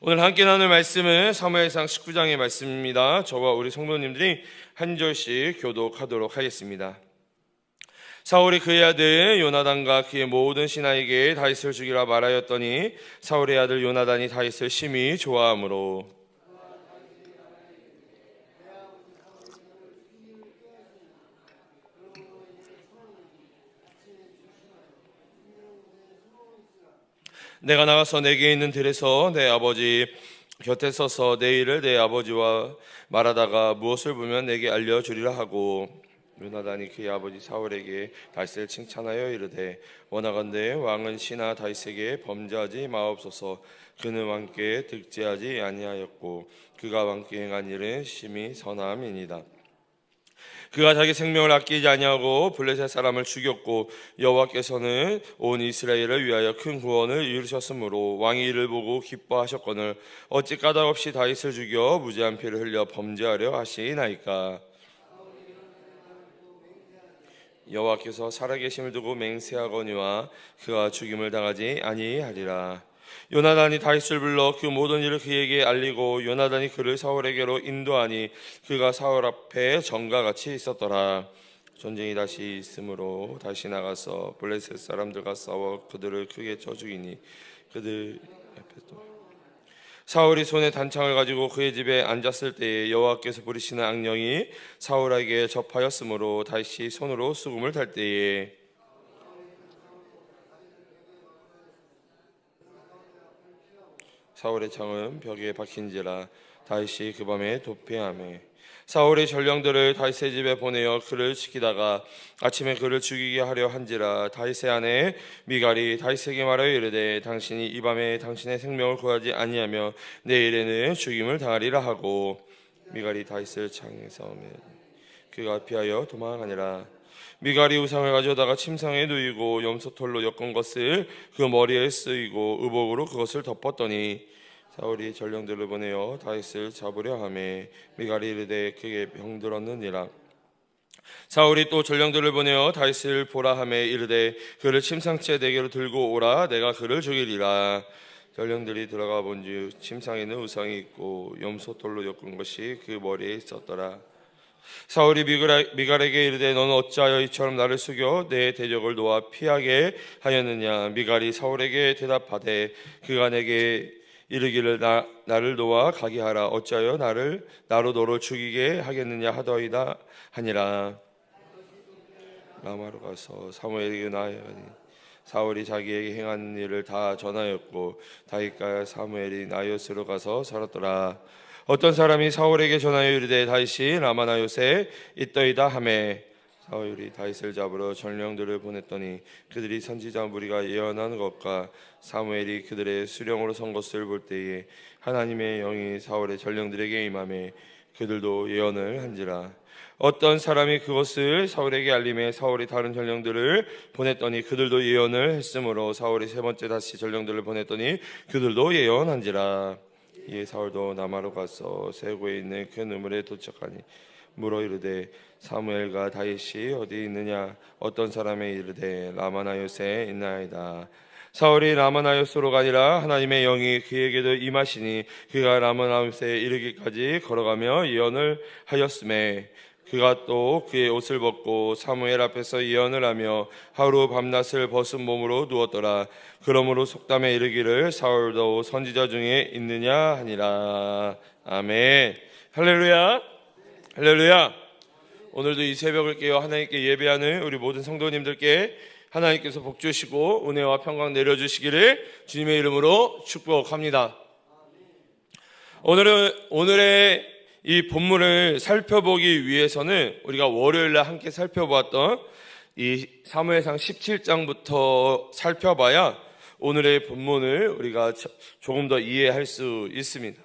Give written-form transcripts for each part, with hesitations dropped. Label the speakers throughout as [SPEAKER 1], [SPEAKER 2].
[SPEAKER 1] 오늘 함께 나눌 말씀은 사무엘상 19장의 말씀입니다. 저와 우리 성도님들이 한 절씩 교독하도록 하겠습니다. 사울이 그의 아들 요나단과 그의 모든 신하에게 다윗을 죽이라 말하였더니 사울의 아들 요나단이 다윗을 심히 좋아하므로 내가 나가서 내게 있는 들에서 내 아버지 곁에 서서 내 일을 내 아버지와 말하다가 무엇을 보면 내게 알려주리라 하고, 요나단이 그의 아버지 사울에게 다윗을 칭찬하여 이르되 원하건대 왕은 신하 다윗에게 범죄하지 마옵소서. 그는 왕께 득죄하지 아니하였고 그가 왕께 행한 일은 심히 선함이니이다. 그가 자기 생명을 아끼지 아니하고 블레셋 사람을 죽였고 여호와께서는 온 이스라엘을 위하여 큰 구원을 이루셨으므로 왕이 이를 보고 기뻐하셨거늘 어찌 까닭없이 다윗을 죽여 무죄한 피를 흘려 범죄하려 하시나이까. 여호와께서 살아계심을 두고 맹세하거니와 그가 죽임을 당하지 아니하리라. 요나단이 다윗을 불러 그 모든 일을 그에게 알리고 요나단이 그를 사울에게로 인도하니 그가 사울 앞에 전과 같이 있었더라. 전쟁이 다시 있으므로 다시 나가서 블레셋 사람들과 싸워 그들을 크게 쳐 죽이니 그들 앞에도 사울이 손에 단창을 가지고 그의 집에 앉았을 때에 여호와께서 부리시는 악령이 사울에게 접하였으므로 다윗이 손으로 수금을 탈 때에 사울의 창은 벽에 박힌지라 다윗이 그 밤에 도피하매 사울이 전령들을 다윗의 집에 보내어 그를 지키다가 아침에 그를 죽이게 하려 한지라 다윗의 아내 미갈이 다윗에게 말하여 이르되 당신이 이 밤에 당신의 생명을 구하지 아니하며 내일에는 죽임을 당하리라 하고, 미갈이 다윗을 창에서 오매 그가 피하여 도망하니라. 미갈이 우상을 가져다가 침상에 누이고 염소털로 엮은 것을 그 머리에 쓰이고 의복으로 그것을 덮었더니 사울이 전령들을 보내어 다윗을 잡으려 하매 미갈이 이르되 그에게 병들었느니라. 사울이 또 전령들을 보내어 다윗을 보라 하매 이르되 그를 침상째 내게로 들고 오라. 내가 그를 죽이리라. 전령들이 들어가 본즉 침상에는 우상이 있고 염소털로 엮은 것이 그 머리에 있었더라. 사울이 미갈에게 이르되 너는 어찌하여 이처럼 나를 속여 내 대적을 놓아 피하게 하였느냐. 미갈이 사울에게 대답하되 그가 내게 이르기를 나를 놓아 가게 하라. 어찌하여 나로 너를 죽이게 하겠느냐 하더이다 하니라. 라마로 가서 사무엘에게 나아가니 사울이 자기에게 행한 일을 다 전하였고 다윗과 사무엘이 나이옷으로 가서 살았더라. 어떤 사람이 사울에게 전하여 이르되 다윗이 라마나요새 있더이다 하매 사울이 다윗을 잡으러 전령들을 보냈더니 그들이 선지자 무리가 예언한 것과 사무엘이 그들의 수령으로 선 것을 볼 때에 하나님의 영이 사울의 전령들에게 임하매 그들도 예언을 한지라. 어떤 사람이 그것을 사울에게 알림해 사울이 다른 전령들을 보냈더니 그들도 예언을 했으므로 사울이 세 번째 다시 전령들을 보냈더니 그들도 예언한지라. 이에 사울도 남아로 가서 세고에 있는 큰 우물에 도착하니 물어 이르되 사무엘과 다윗이 어디 있느냐. 어떤 사람이 이르되 라마나요새에 있나이다. 사울이 라마나요스로 가니라. 하나님의 영이 그에게도 임하시니 그가 라마나요새에 이르기까지 걸어가며 예언을 하였음에 그가 또 그의 옷을 벗고 사무엘 앞에서 예언을 하며 하루 밤낮을 벗은 몸으로 누웠더라. 그러므로 속담에 이르기를 사울도 선지자 중에 있느냐 하니라. 아멘. 할렐루야. 할렐루야. 오늘도 이 새벽을 깨어 하나님께 예배하는 우리 모든 성도님들께 하나님께서 복 주시고 은혜와 평강 내려주시기를 주님의 이름으로 축복합니다. 오늘의 이 본문을 살펴보기 위해서는 우리가 월요일날 함께 살펴보았던 이 사무엘상 17장부터 살펴봐야 오늘의 본문을 우리가 조금 더 이해할 수 있습니다.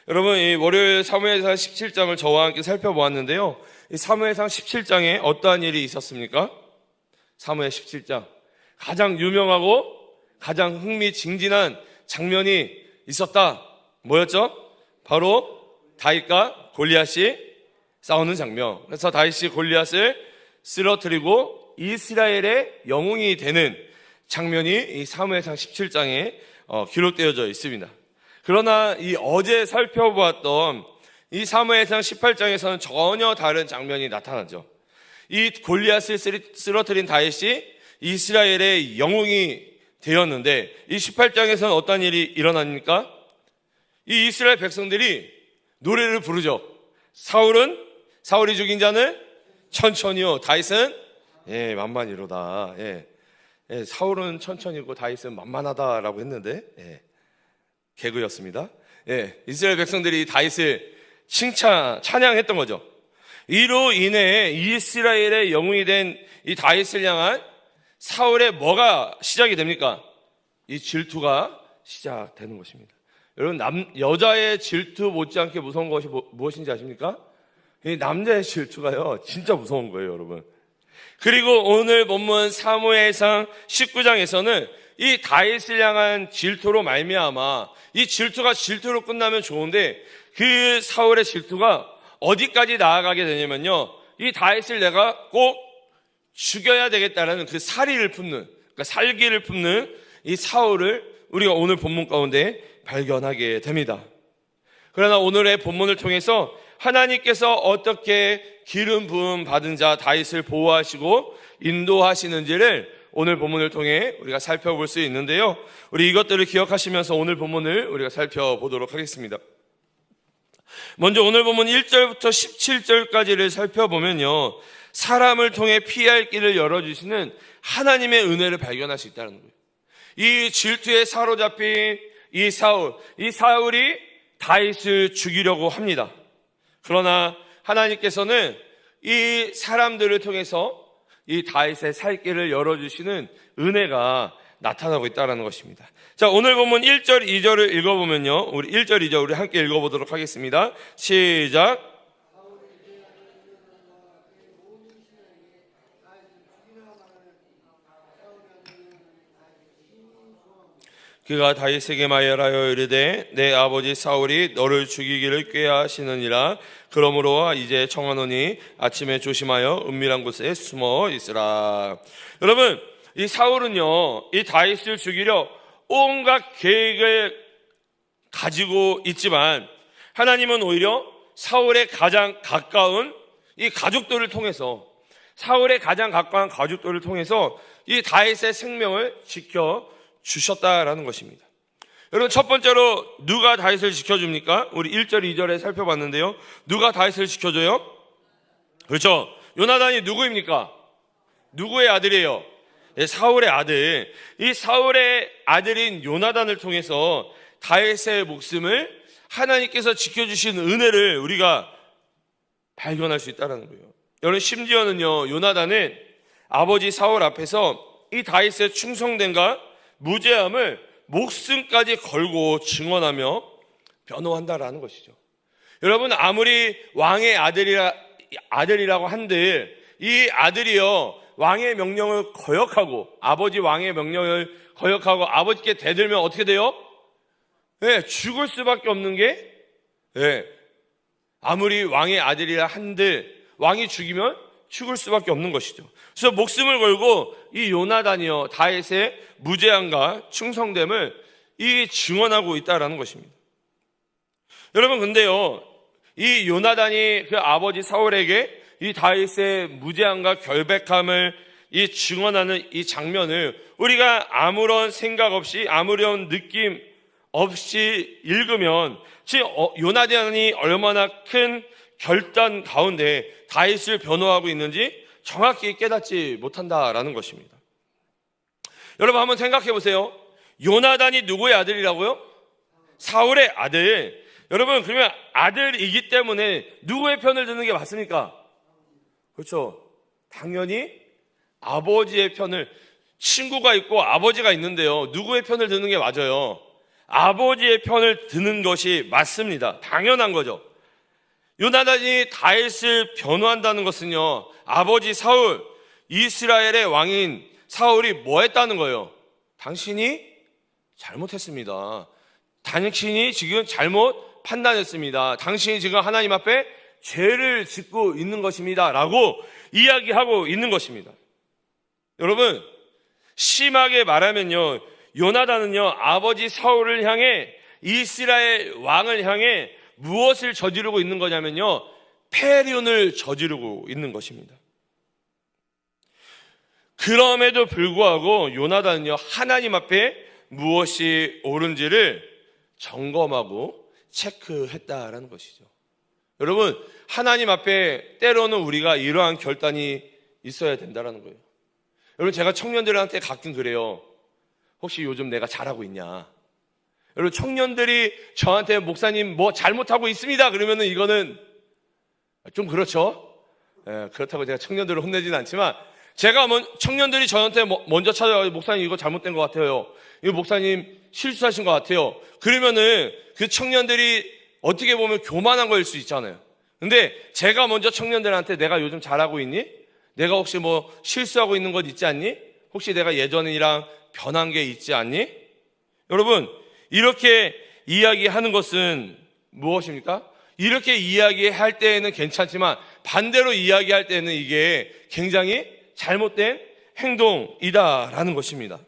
[SPEAKER 1] 여러분, 이 월요일 사무엘상 17장을 저와 함께 살펴보았는데요. 이 사무엘상 17장에 어떠한 일이 있었습니까? 사무엘 17장 가장 유명하고 가장 흥미진진한 장면이 있었다. 뭐였죠? 바로 다윗과 골리앗이 싸우는 장면. 그래서 다윗이 골리앗을 쓰러뜨리고 이스라엘의 영웅이 되는 장면이 이 사무엘상 17장에 기록되어져 있습니다. 그러나 이 어제 살펴보았던 이 사무엘상 18장에서는 전혀 다른 장면이 나타나죠. 이 골리앗을 쓰러뜨린 다윗이 이스라엘의 영웅이 되었는데 이 18장에서는 어떤 일이 일어납니까? 이 이스라엘 백성들이 노래를 부르죠. 사울이 죽인 자는 천천히요, 다윗은 만만이로다. 사울은 천천히고 다윗은 만만하다라고 했는데 개그였습니다. 이스라엘 백성들이 다윗을 찬양했던 거죠. 이로 인해 이스라엘의 영웅이 된 이 다윗을 향한 사울의 뭐가 시작이 됩니까? 이 질투가 시작되는 것입니다. 여러분, 여자의 질투 못지않게 무서운 것이 무엇인지 아십니까? 이 남자의 질투가요, 진짜 무서운 거예요, 여러분. 그리고 오늘 본문 사무엘상 19장에서는 이 다윗을 향한 질투로 말미암아 이 질투가 질투로 끝나면 좋은데 그 사울의 질투가 어디까지 나아가게 되냐면요, 이 다윗을 내가 꼭 죽여야 되겠다라는 그 살기를 품는 이 사울을 우리가 오늘 본문 가운데 발견하게 됩니다. 그러나 오늘의 본문을 통해서 하나님께서 어떻게 기름 부음 받은 자 다윗을 보호하시고 인도하시는지를 오늘 본문을 통해 우리가 살펴볼 수 있는데요, 우리 이것들을 기억하시면서 오늘 본문을 우리가 살펴보도록 하겠습니다. 먼저 오늘 본문 1절부터 17절까지를 살펴보면요, 사람을 통해 피할 길을 열어주시는 하나님의 은혜를 발견할 수 있다는 거예요. 이 질투에 사로잡힌 이 사울이 다윗을 죽이려고 합니다. 그러나 하나님께서는 이 사람들을 통해서 이 다윗의 살 길을 열어주시는 은혜가 나타나고 있다는 것입니다. 자, 오늘 본문 1절, 2절을 읽어보면요, 우리 1절, 2절 우리 함께 읽어보도록 하겠습니다. 시작. 그가 다윗에게 말하여 이르되 내 아버지 사울이 너를 죽이기를 꾀하시느니라. 그러므로 이제 청하노니 아침에 조심하여 은밀한 곳에 숨어 있으라. 여러분, 이 사울은요, 이 다윗을 죽이려 온갖 계획을 가지고 있지만 하나님은 오히려 사울의 가장 가까운 이 가족들을 통해서, 사울의 가장 가까운 가족들을 통해서 이 다윗의 생명을 지켜 주셨다라는 것입니다. 여러분, 첫 번째로 누가 다윗을 지켜줍니까? 우리 1절, 2절에 살펴봤는데요, 누가 다윗을 지켜줘요? 그렇죠. 요나단이 누구입니까? 누구의 아들이에요? 사울의 아들. 이 사울의 아들인 요나단을 통해서 다윗의 목숨을 하나님께서 지켜주신 은혜를 우리가 발견할 수 있다는 거예요. 여러분, 심지어는요, 요나단은 아버지 사울 앞에서 이 다윗의 충성됨과 무죄함을 목숨까지 걸고 증언하며 변호한다라는 것이죠. 여러분, 아무리 왕의 아들이라고 한들 이 아들이요, 왕의 명령을 거역하고, 아버지 왕의 명령을 거역하고 아버지께 대들면 어떻게 돼요? 죽을 수밖에 없는 게, 아무리 왕의 아들이라 한들 왕이 죽이면 죽을 수밖에 없는 것이죠. 그래서 목숨을 걸고 이 요나단이요, 다윗의 무죄함과 충성됨을 이 증언하고 있다라는 것입니다. 여러분, 근데요, 이 요나단이 그 아버지 사울에게 이 다윗의 무죄함과 결백함을 이 증언하는 이 장면을 우리가 아무런 생각 없이, 아무런 느낌 없이 읽으면 지금 요나단이 얼마나 큰 결단 가운데 다윗을 변호하고 있는지 정확히 깨닫지 못한다라는 것입니다. 여러분, 한번 생각해 보세요. 요나단이 누구의 아들이라고요? 사울의 아들. 여러분, 그러면 아들이기 때문에 누구의 편을 드는 게 맞습니까? 그렇죠. 당연히 아버지의 편을, 친구가 있고 아버지가 있는데요, 누구의 편을 드는 게 맞아요? 아버지의 편을 드는 것이 맞습니다. 당연한 거죠. 요나단이 다윗을 변호한다는 것은요, 아버지 사울, 이스라엘의 왕인 사울이 뭐 했다는 거예요? 당신이 잘못했습니다. 당신이 지금 잘못 판단했습니다. 당신이 지금 하나님 앞에 죄를 짓고 있는 것입니다 라고 이야기하고 있는 것입니다. 여러분, 심하게 말하면요, 요나단은요, 아버지 사울을 향해 이스라엘 왕을 향해 무엇을 저지르고 있는 거냐면요, 폐륜을 저지르고 있는 것입니다. 그럼에도 불구하고 요나단은요, 하나님 앞에 무엇이 옳은지를 점검하고 체크했다라는 것이죠. 여러분, 하나님 앞에 때로는 우리가 이러한 결단이 있어야 된다는 거예요. 여러분, 제가 청년들한테 가끔 그래요. 혹시 요즘 내가 잘하고 있냐? 여러분, 청년들이 저한테 목사님 뭐 잘못하고 있습니다 그러면은 이거는 좀 그렇죠. 그렇다고 제가 청년들을 혼내지는 않지만, 제가 청년들이 저한테 먼저 찾아와서 목사님 이거 잘못된 것 같아요, 이거 목사님 실수하신 것 같아요, 그러면은 그 청년들이 어떻게 보면 교만한 거일 수 있잖아요. 근데 제가 먼저 청년들한테 내가 요즘 잘하고 있니? 내가 혹시 뭐 실수하고 있는 것 있지 않니? 혹시 내가 예전이랑 변한 게 있지 않니? 여러분, 이렇게 이야기하는 것은 무엇입니까? 이렇게 이야기할 때에는 괜찮지만 반대로 이야기할 때는 이게 굉장히 잘못된 행동이다라는 것입니다.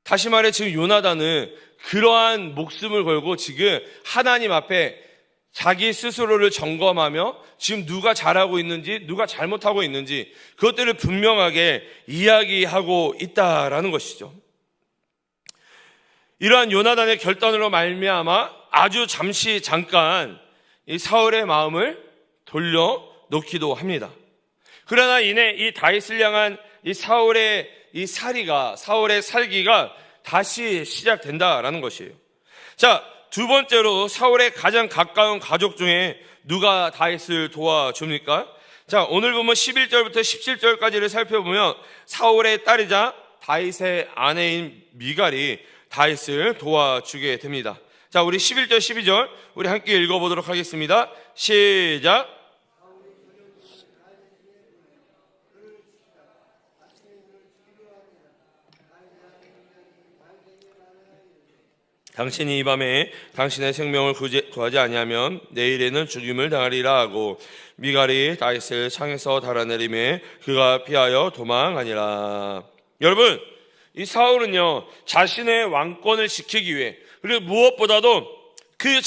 [SPEAKER 1] 다시 말해, 지금 요나단은 그러한 목숨을 걸고 지금 하나님 앞에 자기 스스로를 점검하며 지금 누가 잘하고 있는지 누가 잘못하고 있는지 그것들을 분명하게 이야기하고 있다라는 것이죠. 이러한 요나단의 결단으로 말미암아 아주 잠깐 이 사울의 마음을 돌려놓기도 합니다. 그러나 이내 이 다윗을 향한 이 사울의 살기가 다시 시작된다라는 것이에요. 자, 두 번째로 사울의 가장 가까운 가족 중에 누가 다윗을 도와줍니까? 자, 오늘 보면 11절부터 17절까지를 살펴보면 사울의 딸이자 다윗의 아내인 미갈이 다윗을 도와주게 됩니다. 자, 우리 11절 12절 우리 함께 읽어보도록 하겠습니다. 시작. 당신이 이 밤에 당신의 생명을 구하지 아니하면 내일에는 죽임을 당하리라 하고 미갈이 다윗을 창에서 달아내리매 그가 피하여 도망하니라. 여러분, 이 사울은요, 자신의 왕권을 지키기 위해, 그리고 무엇보다도 그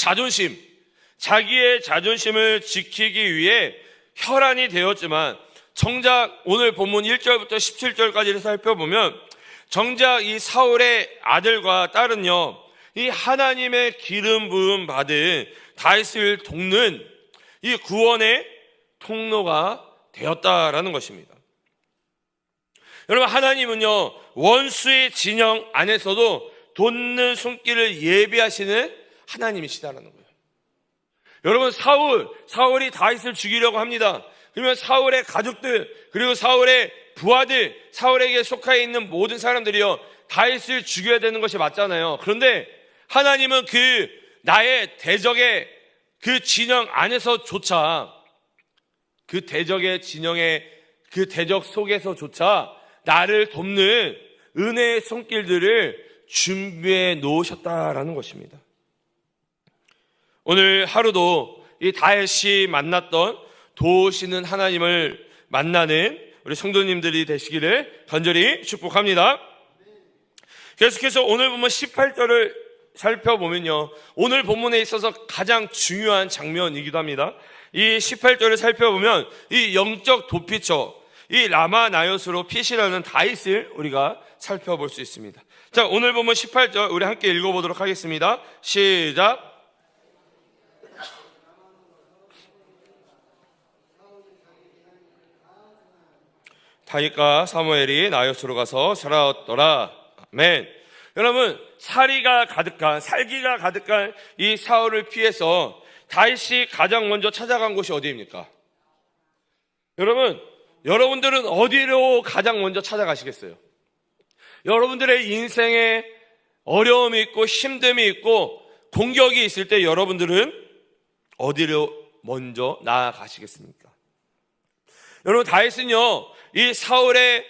[SPEAKER 1] 자기의 자존심을 지키기 위해 혈안이 되었지만, 정작 오늘 본문 1절부터 17절까지를 살펴보면 정작 이 사울의 아들과 딸은요, 이 하나님의 기름 부음 받은 다윗을 돕는 이 구원의 통로가 되었다라는 것입니다. 여러분, 하나님은요, 원수의 진영 안에서도 돕는 손길을 예비하시는 하나님이시다라는 거예요. 여러분, 사울이 다윗을 죽이려고 합니다. 그러면 사울의 가족들, 그리고 사울의 부하들, 사울에게 속해 있는 모든 사람들이요, 다윗을 죽여야 되는 것이 맞잖아요. 그런데 하나님은 그 나의 대적의 그 진영 안에서조차, 그 대적의 진영의 그 대적 속에서조차 나를 돕는 은혜의 손길들을 준비해 놓으셨다라는 것입니다. 오늘 하루도 이 다윗이 만났던 도우시는 하나님을 만나는 우리 성도님들이 되시기를 간절히 축복합니다. 계속해서 오늘 보면 18절을 살펴보면요, 오늘 본문에 있어서 가장 중요한 장면이기도 합니다. 이 18절을 살펴보면 이 영적 도피처, 이 라마 나요스로 피신하는 다윗을 우리가 살펴볼 수 있습니다. 자, 오늘 보면 18절 우리 함께 읽어보도록 하겠습니다. 시작. 다윗과 사무엘이 나요스로 가서 살아왔더라. 아멘. 여러분, 살기가 가득한 이 사울을 피해서 다윗이 가장 먼저 찾아간 곳이 어디입니까? 여러분들은 어디로 가장 먼저 찾아가시겠어요? 여러분들의 인생에 어려움이 있고 힘듦이 있고 공격이 있을 때 여러분들은 어디로 먼저 나아가시겠습니까? 여러분, 다윗은요, 이 사울의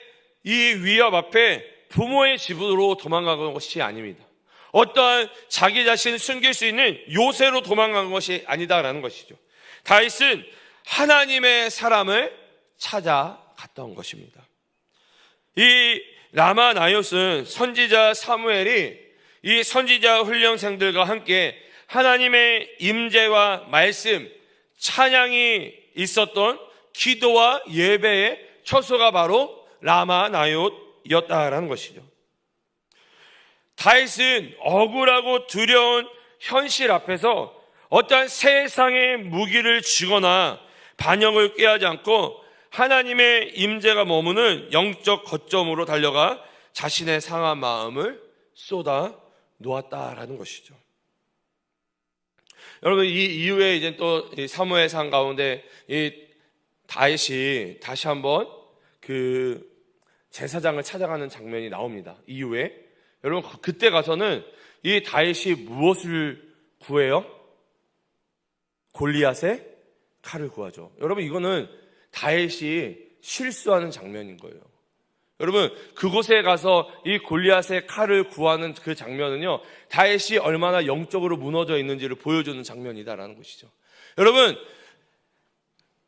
[SPEAKER 1] 이 위협 앞에 부모의 집으로 도망간 것이 아닙니다. 어떠한 자기 자신을 숨길 수 있는 요새로 도망간 것이 아니다라는 것이죠. 다윗은 하나님의 사람을 찾아갔던 것입니다. 이 라마 나옅은 선지자 사무엘이 이 선지자 훈련생들과 함께 하나님의 임재와 말씀, 찬양이 있었던 기도와 예배의 처소가 바로 라마 나옅이었다라는 것이죠. 다윗은 억울하고 두려운 현실 앞에서 어떠한 세상의 무기를 쥐거나 반역을 꾀하지 않고 하나님의 임재가 머무는 영적 거점으로 달려가 자신의 상한 마음을 쏟아 놓았다라는 것이죠. 여러분, 이 이후에 이제 또 사무엘상 가운데 이 다윗이 다시 한번 그 제사장을 찾아가는 장면이 나옵니다. 이후에 여러분, 그때 가서는 이 다윗이 무엇을 구해요? 골리앗의 칼을 구하죠. 여러분, 이거는 다윗이 실수하는 장면인 거예요. 여러분, 그곳에 가서 이 골리앗의 칼을 구하는 그 장면은요, 다윗이 얼마나 영적으로 무너져 있는지를 보여주는 장면이다라는 것이죠. 여러분,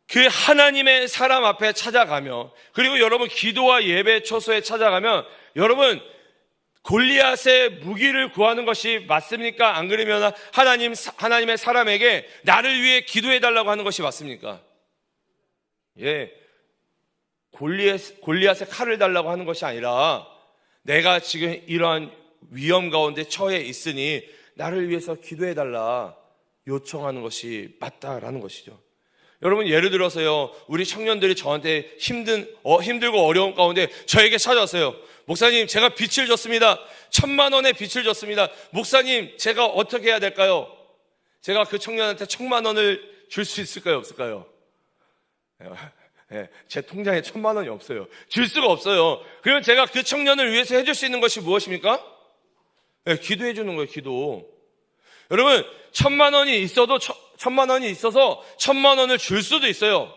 [SPEAKER 1] 그 하나님의 사람 앞에 찾아가며, 그리고 여러분 기도와 예배 처소에 찾아가면, 여러분 골리앗의 무기를 구하는 것이 맞습니까? 안 그러면 하나님의 사람에게 나를 위해 기도해달라고 하는 것이 맞습니까? 예, 골리앗의 칼을 달라고 하는 것이 아니라 내가 지금 이러한 위험 가운데 처해 있으니 나를 위해서 기도해달라 요청하는 것이 맞다라는 것이죠. 여러분, 예를 들어서요, 우리 청년들이 저한테 힘들고 어려운 가운데 저에게 찾아왔어요. 목사님, 제가 빚을 졌습니다. 1,000만 원의 빚을 졌습니다. 목사님, 제가 어떻게 해야 될까요? 제가 그 청년한테 1,000만 원을 줄 수 있을까요? 없을까요? 제 통장에 1,000만 원이 없어요. 줄 수가 없어요. 그러면 제가 그 청년을 위해서 해줄 수 있는 것이 무엇입니까? 기도해 주는 거예요. 기도. 여러분, 1,000만 원이 있어도 1,000만 원이 있어서 1,000만 원을 줄 수도 있어요.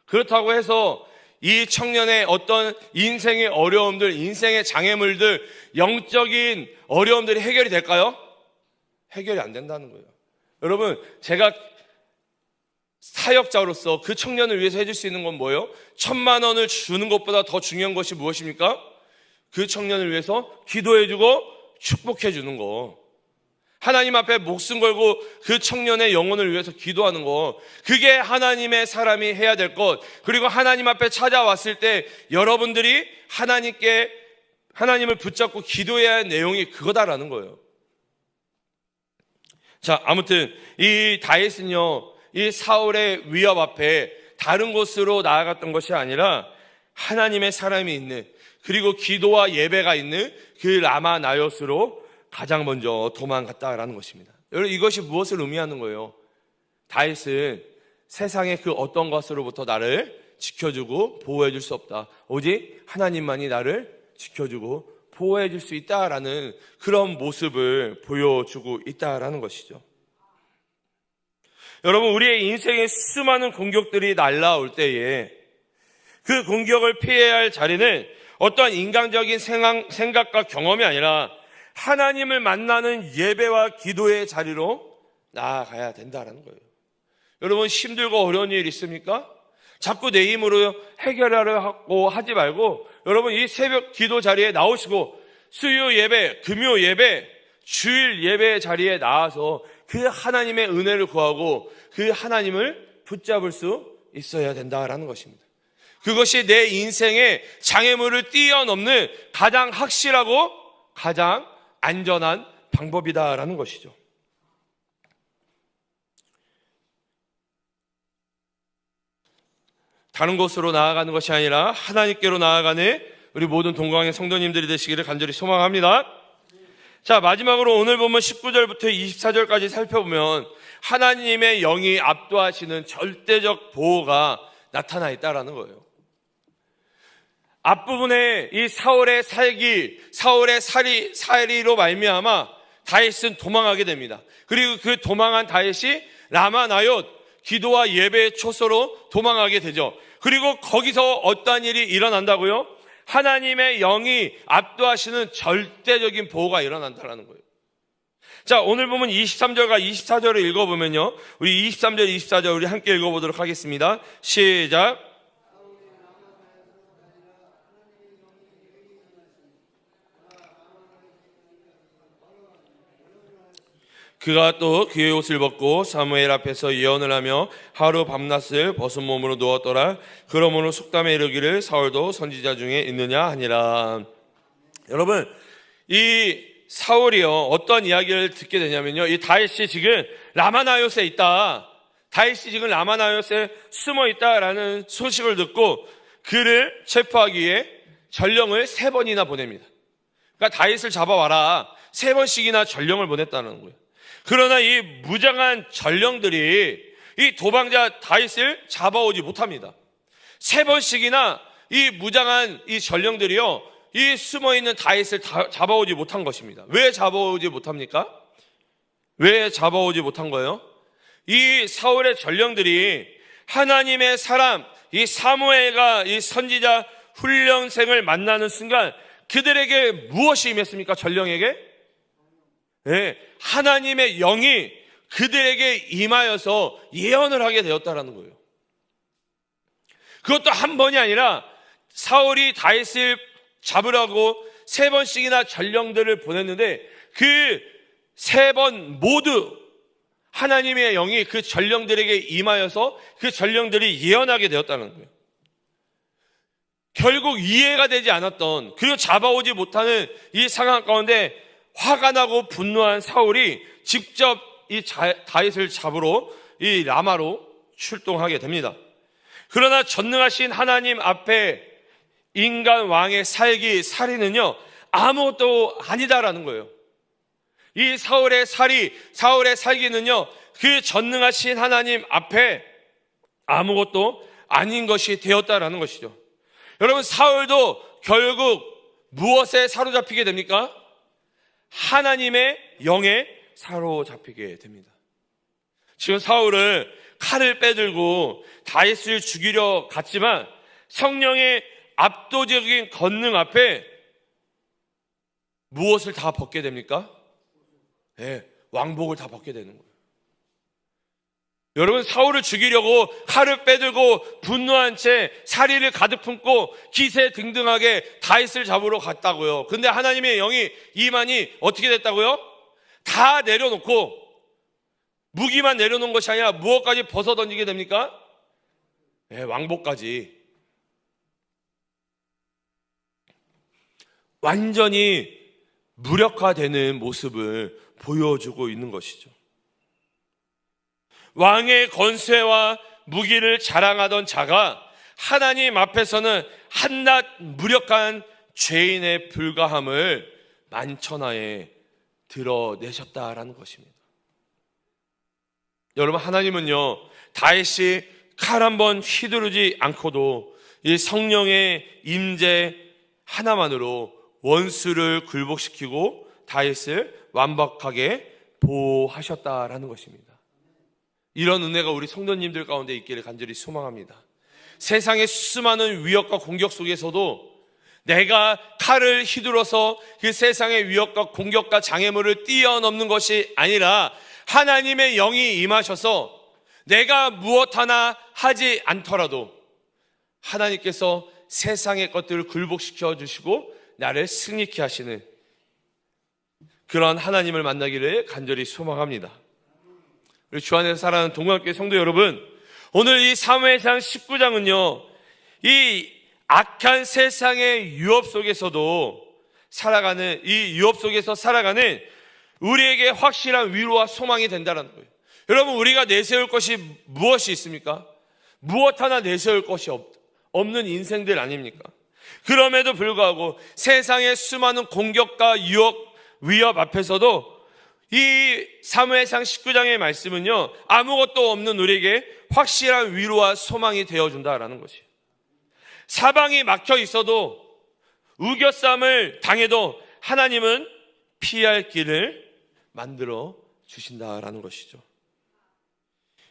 [SPEAKER 1] 그렇다고 해서 이 청년의 어떤 인생의 어려움들, 인생의 장애물들, 영적인 어려움들이 해결이 될까요? 해결이 안 된다는 거예요. 여러분, 제가 사역자로서 그 청년을 위해서 해줄 수 있는 건 뭐예요? 1,000만 원을 주는 것보다 더 중요한 것이 무엇입니까? 그 청년을 위해서 기도해주고 축복해주는 거. 하나님 앞에 목숨 걸고 그 청년의 영혼을 위해서 기도하는 거. 그게 하나님의 사람이 해야 될 것. 그리고 하나님 앞에 찾아왔을 때 여러분들이 하나님을 붙잡고 기도해야 할 내용이 그거다라는 거예요. 자, 아무튼 이 다윗은요, 이 사울의 위협 앞에 다른 곳으로 나아갔던 것이 아니라 하나님의 사람이 있는, 그리고 기도와 예배가 있는 그 라마 나옅으로 가장 먼저 도망갔다라는 것입니다. 여러분, 이것이 무엇을 의미하는 거예요? 다윗은 세상의 그 어떤 것으로부터 나를 지켜주고 보호해 줄 수 없다. 오직 하나님만이 나를 지켜주고 보호해 줄 수 있다라는 그런 모습을 보여주고 있다라는 것이죠. 여러분, 우리의 인생에 수많은 공격들이 날라올 때에 그 공격을 피해야 할 자리는 어떠한 인간적인 생각과 경험이 아니라 하나님을 만나는 예배와 기도의 자리로 나아가야 된다는 거예요. 여러분, 힘들고 어려운 일 있습니까? 자꾸 내 힘으로 해결하려고 하지 말고 여러분, 이 새벽 기도 자리에 나오시고 수요 예배, 금요 예배, 주일 예배 자리에 나와서 그 하나님의 은혜를 구하고 그 하나님을 붙잡을 수 있어야 된다라는 것입니다. 그것이 내 인생의 장애물을 뛰어넘는 가장 확실하고 가장 안전한 방법이다라는 것이죠. 다른 곳으로 나아가는 것이 아니라 하나님께로 나아가는 우리 모든 동광의 성도님들이 되시기를 간절히 소망합니다. 자, 마지막으로 오늘 보면 19절부터 24절까지 살펴보면 하나님의 영이 압도하시는 절대적 보호가 나타나 있다라는 거예요. 앞부분에 이 사울의 살이로 말미암아 다윗은 도망하게 됩니다. 그리고 그 도망한 다윗이 라마 나옅, 기도와 예배의 초소로 도망하게 되죠. 그리고 거기서 어떠한 일이 일어난다고요? 하나님의 영이 압도하시는 절대적인 보호가 일어난다는 거예요. 자, 오늘 보면 23절과 24절을 읽어보면요, 우리 23절, 24절 우리 함께 읽어보도록 하겠습니다. 시작. 그가 또 그의 옷을 벗고 사무엘 앞에서 예언을 하며 하루 밤낮을 벗은 몸으로 누웠더라. 그러므로 속담에 이르기를 사울도 선지자 중에 있느냐 하니라. 여러분, 이 사울이요, 어떤 이야기를 듣게 되냐면요, 이 다윗이 지금 라마나요스에 있다, 다윗이 지금 라마나요스에 숨어 있다라는 소식을 듣고 그를 체포하기 위해 전령을 3번이나 보냅니다. 그러니까 다윗을 잡아와라, 3번씩이나 전령을 보냈다는 거예요. 그러나 이 무장한 전령들이 이 도망자 다윗을 잡아오지 못합니다. 3번씩이나 이 무장한 이 전령들이요, 이 숨어있는 다윗을 잡아오지 못한 것입니다. 왜 잡아오지 못합니까? 왜 잡아오지 못한 거예요? 이 사울의 전령들이 하나님의 사람 이 사무엘과 이 선지자 훈련생을 만나는 순간 그들에게 무엇이 임했습니까? 전령에게? 네, 하나님의 영이 그들에게 임하여서 예언을 하게 되었다라는 거예요. 그것도 한 번이 아니라 사울이 다윗을 잡으라고 3번씩이나 전령들을 보냈는데 그 3번 모두 하나님의 영이 그 전령들에게 임하여서 그 전령들이 예언하게 되었다는 거예요. 결국 이해가 되지 않았던, 그리고 잡아오지 못하는 이 상황 가운데 화가 나고 분노한 사울이 직접 이 다윗을 잡으러 이 라마로 출동하게 됩니다. 그러나 전능하신 하나님 앞에 인간 왕의 살기는요 아무것도 아니다라는 거예요. 이 사울의 살기는요 그 전능하신 하나님 앞에 아무것도 아닌 것이 되었다라는 것이죠. 여러분, 사울도 결국 무엇에 사로잡히게 됩니까? 하나님의 영에 사로잡히게 됩니다. 지금 사울은 칼을 빼들고 다윗을 죽이려 갔지만 성령의 압도적인 권능 앞에 무엇을 다 벗게 됩니까? 네, 왕복을 다 벗게 되는 거예요. 여러분, 사울을 죽이려고 칼을 빼들고 분노한 채 사리를 가득 품고 기세등등하게 다윗을 잡으러 갔다고요. 근데 하나님의 영이 임하니 어떻게 됐다고요? 다 내려놓고, 무기만 내려놓은 것이 아니라 무엇까지 벗어던지게 됩니까? 네, 왕복까지. 완전히 무력화되는 모습을 보여주고 있는 것이죠. 왕의 권세와 무기를 자랑하던 자가 하나님 앞에서는 한낱 무력한 죄인의 불가함을 만천하에 드러내셨다라는 것입니다. 여러분, 하나님은요 다윗이 칼 한 번 휘두르지 않고도 이 성령의 임재 하나만으로 원수를 굴복시키고 다윗을 완벽하게 보호하셨다라는 것입니다. 이런 은혜가 우리 성도님들 가운데 있기를 간절히 소망합니다. 세상의 수많은 위협과 공격 속에서도 내가 칼을 휘둘러서 그 세상의 위협과 공격과 장애물을 뛰어넘는 것이 아니라 하나님의 영이 임하셔서 내가 무엇 하나 하지 않더라도 하나님께서 세상의 것들을 굴복시켜 주시고 나를 승리케 하시는 그런 하나님을 만나기를 간절히 소망합니다. 우리 주 안에서 살아가는 동관교회 성도 여러분, 오늘 이 사무엘상 19장은요 이 악한 세상의 유업 속에서도 살아가는, 이 유업 속에서 살아가는 우리에게 확실한 위로와 소망이 된다는 거예요. 여러분, 우리가 내세울 것이 무엇이 있습니까? 무엇 하나 내세울 것이 없는 인생들 아닙니까? 그럼에도 불구하고 세상의 수많은 공격과 유혹, 위협 앞에서도 이 사무엘상 19장의 말씀은요 아무것도 없는 우리에게 확실한 위로와 소망이 되어준다라는 것이에요. 사방이 막혀 있어도, 우겨쌈을 당해도 하나님은 피할 길을 만들어 주신다라는 것이죠.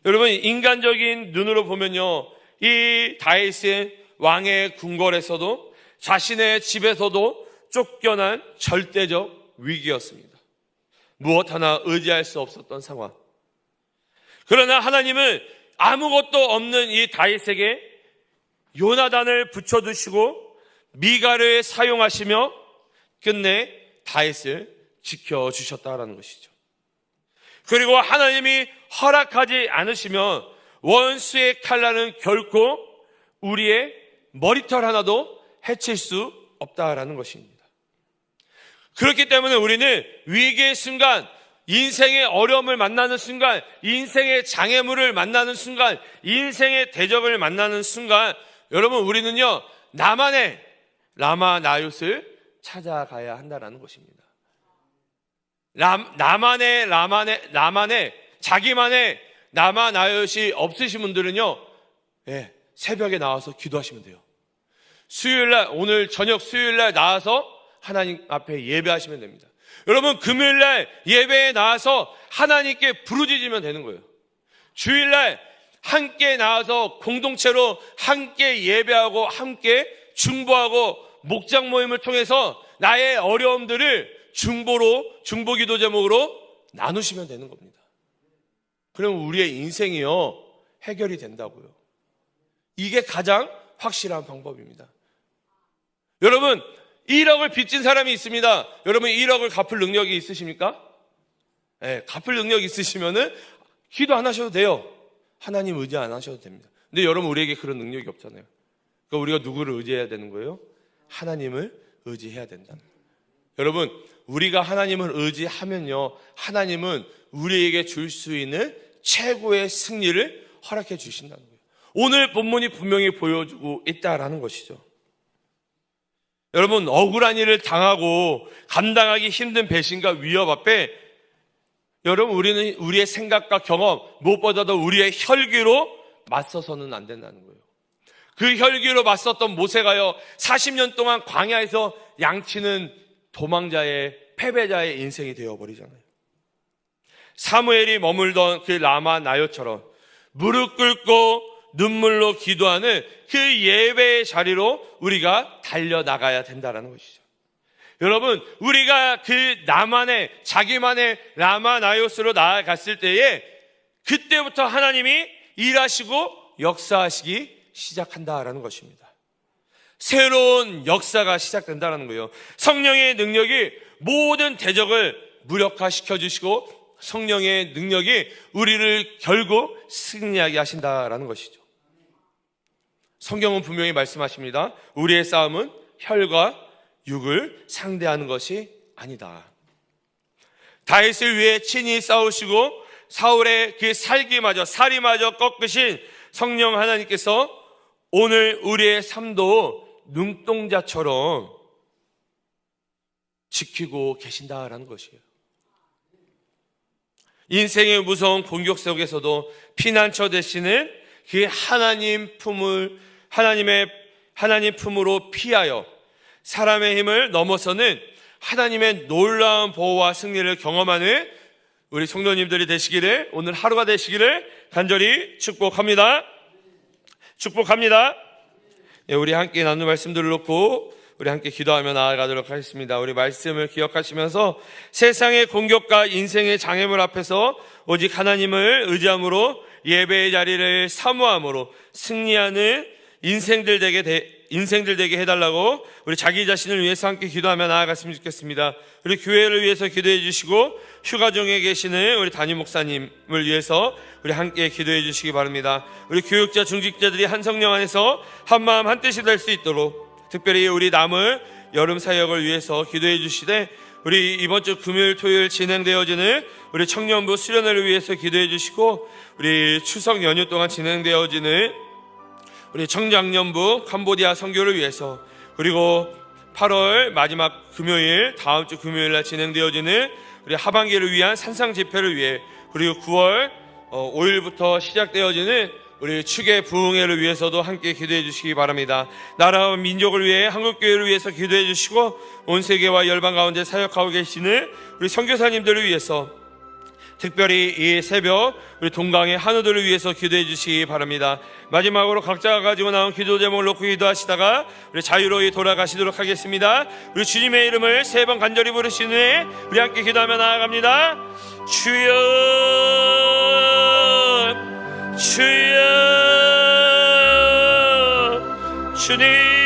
[SPEAKER 1] 여러분, 인간적인 눈으로 보면요 이 다윗의 왕의 궁궐에서도 자신의 집에서도 쫓겨난 절대적 위기였습니다. 무엇 하나 의지할 수 없었던 상황. 그러나 하나님은 아무것도 없는 이 다윗에게 요나단을 붙여두시고 미가를 사용하시며 끝내 다윗을 지켜주셨다라는 것이죠. 그리고 하나님이 허락하지 않으시면 원수의 칼날은 결코 우리의 머리털 하나도 해칠 수 없다라는 것입니다. 그렇기 때문에 우리는 위기의 순간, 인생의 어려움을 만나는 순간, 인생의 장애물을 만나는 순간, 인생의 대적을 만나는 순간, 여러분 우리는요 나만의 라마 나얏을 찾아가야 한다는 것입니다. 나만의 자기만의 라마 나얏이 없으신 분들은요, 새벽에 나와서 기도하시면 돼요. 수요일날, 오늘 저녁 수요일날 나와서 하나님 앞에 예배하시면 됩니다. 여러분 금요일날 예배에 나와서 하나님께 부르짖으면 되는 거예요. 주일날 함께 나와서 공동체로 함께 예배하고 함께 중보하고 목장 모임을 통해서 나의 어려움들을 중보 기도 제목으로 나누시면 되는 겁니다. 그럼 우리의 인생이요 해결이 된다고요. 이게 가장 확실한 방법입니다. 여러분 1억을 빚진 사람이 있습니다. 여러분 1억을 갚을 능력이 있으십니까? 갚을 능력이 있으시면은 기도 안 하셔도 돼요. 하나님 의지 안 하셔도 됩니다. 근데 여러분 우리에게 그런 능력이 없잖아요. 그러니까 우리가 누구를 의지해야 되는 거예요? 하나님을 의지해야 된다는 거예요. 여러분 우리가 하나님을 의지하면요, 하나님은 우리에게 줄 수 있는 최고의 승리를 허락해 주신다는 거예요. 오늘 본문이 분명히 보여주고 있다라는 것이죠. 여러분 억울한 일을 당하고 감당하기 힘든 배신과 위협 앞에 여러분 우리는 우리의 생각과 경험, 무엇보다도 우리의 혈기로 맞서서는 안 된다는 거예요. 그 혈기로 맞섰던 모세가요 40년 동안 광야에서 양치는 도망자의 패배자의 인생이 되어버리잖아요. 사무엘이 머물던 그 라마 나얏처럼 무릎 꿇고 눈물로 기도하는 그 예배의 자리로 우리가 달려나가야 된다는 것이죠. 여러분 우리가 그 자기만의 라마 나얏으로 나아갔을 때에 그때부터 하나님이 일하시고 역사하시기 시작한다라는 것입니다. 새로운 역사가 시작된다는 거예요. 성령의 능력이 모든 대적을 무력화시켜 주시고 성령의 능력이 우리를 결국 승리하게 하신다라는 것이죠. 성경은 분명히 말씀하십니다. 우리의 싸움은 혈과 육을 상대하는 것이 아니다. 다윗을 위해 친히 싸우시고 사울의 그 살이마저 꺾으신 성령 하나님께서 오늘 우리의 삶도 눈동자처럼 지키고 계신다라는 것이에요. 인생의 무서운 공격 속에서도 피난처 되시는 그 하나님 품으로 피하여 사람의 힘을 넘어서는 하나님의 놀라운 보호와 승리를 경험하는 우리 성도님들이 되시기를, 오늘 하루가 되시기를 간절히 축복합니다. 우리 함께 나눈 말씀들을 놓고 우리 함께 기도하며 나아가도록 하겠습니다. 우리 말씀을 기억하시면서 세상의 공격과 인생의 장애물 앞에서 오직 하나님을 의지함으로 예배의 자리를 사모함으로 승리하는 인생들 되게 해달라고 우리 자기 자신을 위해서 함께 기도하며 나아갔으면 좋겠습니다. 우리 교회를 위해서 기도해 주시고 휴가 중에 계시는 우리 담임 목사님을 위해서 우리 함께 기도해 주시기 바랍니다. 우리 교육자 중직자들이 한 성령 안에서 한 마음 한 뜻이 될 수 있도록 특별히 우리 남을 여름 사역을 위해서 기도해 주시되, 우리 이번 주 금요일 토요일 진행되어지는 우리 청년부 수련회를 위해서 기도해 주시고, 우리 추석 연휴 동안 진행되어지는 우리 청장년부 캄보디아 선교를 위해서, 그리고 8월 마지막 금요일 다음 주 금요일 날 진행되어지는 우리 하반기를 위한 산상 집회를 위해, 그리고 9월 5일부터 시작되어지는 우리 축의 부흥회를 위해서도 함께 기도해 주시기 바랍니다. 나라와 민족을 위해 한국교회를 위해서 기도해 주시고, 온 세계와 열방 가운데 사역하고 계시는 우리 선교사님들을 위해서, 특별히 이 새벽 우리 동강의 한우들을 위해서 기도해 주시기 바랍니다. 마지막으로 각자가 가지고 나온 기도 제목을 놓고 기도하시다가 우리 자유로이 돌아가시도록 하겠습니다. 우리 주님의 이름을 3번 간절히 부르신 후에 우리 함께 기도하며 나아갑니다. 주여, 주여, 주님